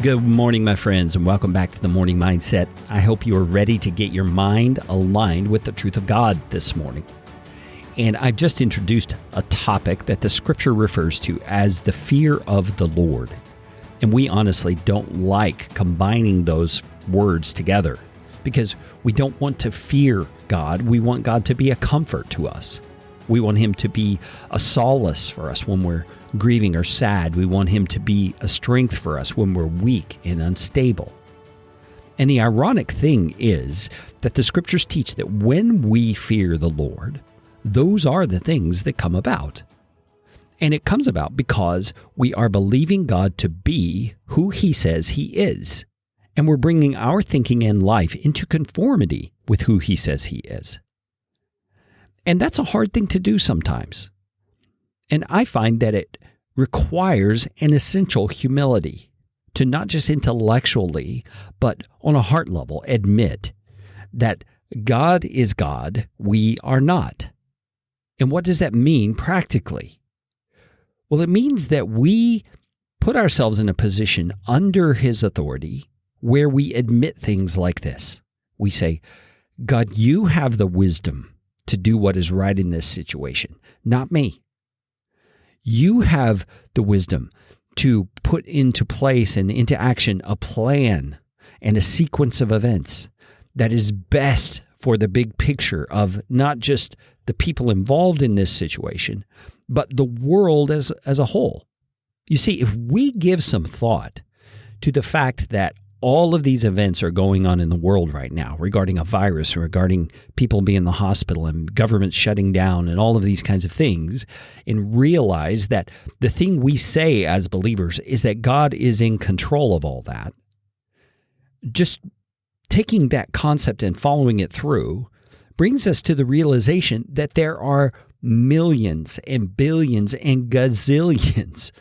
Good morning, my friends, and welcome back to the Morning Mindset. I hope you are ready to get your mind aligned with the truth of God this morning. And I've just introduced a topic that the scripture refers to as the fear of the Lord. And we honestly don't like combining those words together because we don't want to fear God. We want God to be a comfort to us. We want Him to be a solace for us when we're grieving or sad. We want Him to be a strength for us when we're weak and unstable. And the ironic thing is that the scriptures teach that when we fear the Lord, those are the things that come about. And it comes about because we are believing God to be who He says He is. And we're bringing our thinking and life into conformity with who He says He is. And that's a hard thing to do sometimes. And I find that it requires an essential humility to not just intellectually, but on a heart level, admit that God is God, we are not. And what does that mean practically? Well, it means that we put ourselves in a position under His authority where we admit things like this. We say, God, you have the wisdom to do what is right in this situation, not me. You have the wisdom to put into place and into action a plan and a sequence of events that is best for the big picture of not just the people involved in this situation, but the world as a whole. You see, if we give some thought to the fact that all of these events are going on in the world right now regarding a virus, regarding people being in the hospital and government shutting down and all of these kinds of things, and realize that the thing we say as believers is that God is in control of all that. Just taking that concept and following it through brings us to the realization that there are millions and billions and gazillions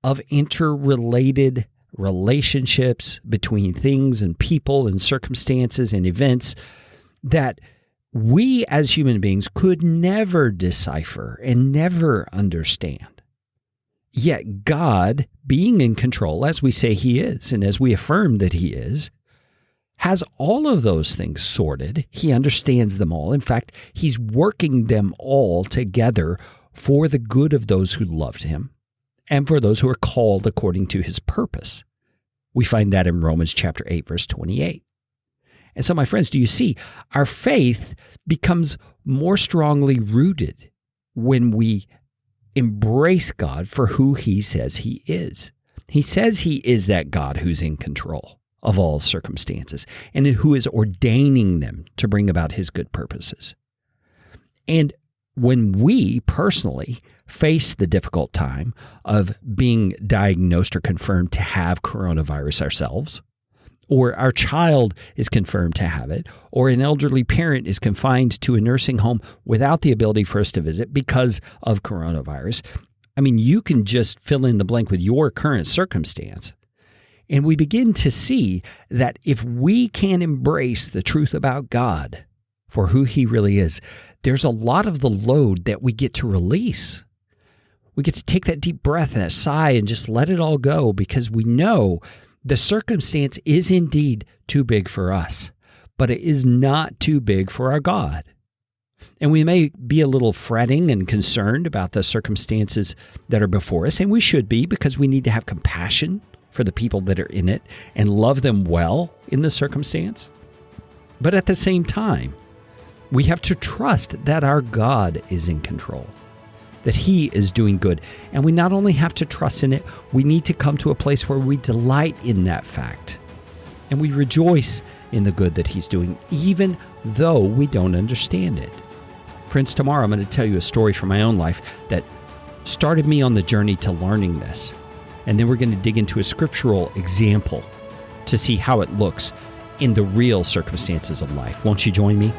of interrelated relationships between things and people and circumstances and events that we as human beings could never decipher and never understand. Yet God, being in control, as we say He is, and as we affirm that He is, has all of those things sorted. He understands them all. In fact, He's working them all together for the good of those who loved Him and for those who are called according to His purpose. We find that in Romans chapter 8, verse 28. And so, my friends, do you see, our faith becomes more strongly rooted when we embrace God for who He says He is. He says He is that God who's in control of all circumstances and who is ordaining them to bring about His good purposes. And when we personally face the difficult time of being diagnosed or confirmed to have coronavirus ourselves, or our child is confirmed to have it, or an elderly parent is confined to a nursing home without the ability for us to visit because of coronavirus, I mean, you can just fill in the blank with your current circumstance. And we begin to see that if we can embrace the truth about God for who He really is, there's a lot of the load that we get to release. We get to take that deep breath and that sigh and just let it all go because we know the circumstance is indeed too big for us, but it is not too big for our God. And we may be a little fretting and concerned about the circumstances that are before us, and we should be because we need to have compassion for the people that are in it and love them well in the circumstance. But at the same time, we have to trust that our God is in control, that He is doing good. And we not only have to trust in it, we need to come to a place where we delight in that fact. And we rejoice in the good that He's doing, even though we don't understand it. Friends, tomorrow I'm going to tell you a story from my own life that started me on the journey to learning this. And then we're going to dig into a scriptural example to see how it looks in the real circumstances of life. Won't you join me?